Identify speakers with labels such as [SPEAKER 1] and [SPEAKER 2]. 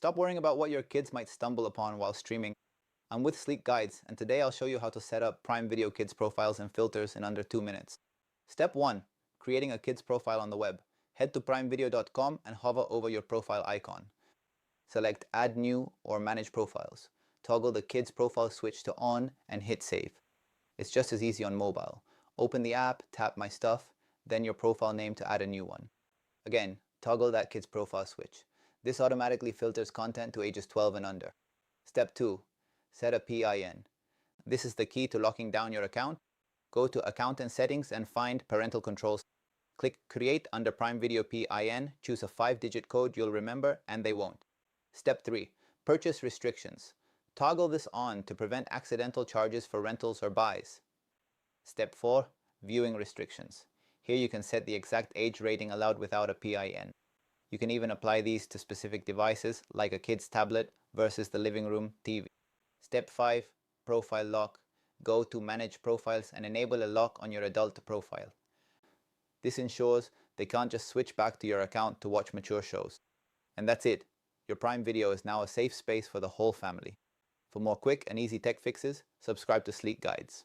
[SPEAKER 1] Stop worrying about what your kids might stumble upon while streaming. I'm with Sleek Guides, and today I'll show you how to set up Prime Video Kids profiles and filters in under 2 minutes. Step 1. Creating a kids profile on the web. Head to primevideo.com and hover over your profile icon. Select Add New or Manage Profiles. Toggle the kids profile switch to on and hit save. It's just as easy on mobile. Open the app, tap My Stuff, then your profile name to add a new one. Again, toggle that kids profile switch. This automatically filters content to ages 12 and under. Step 2. Set a PIN. This is the key to locking down your account. Go to Account and Settings and find Parental Controls. Click Create under Prime Video PIN, choose a 5-digit code you'll remember and they won't. Step 3. Purchase Restrictions. Toggle this on to prevent accidental charges for rentals or buys. Step 4. Viewing Restrictions. Here you can set the exact age rating allowed without a PIN. You can even apply these to specific devices like a kid's tablet versus the living room TV. Step 5. Profile Lock. Go to Manage Profiles and enable a lock on your adult profile. This ensures they can't just switch back to your account to watch mature shows. And that's it. Your Prime Video is now a safe space for the whole family. For more quick and easy tech fixes, subscribe to Sleek Guides.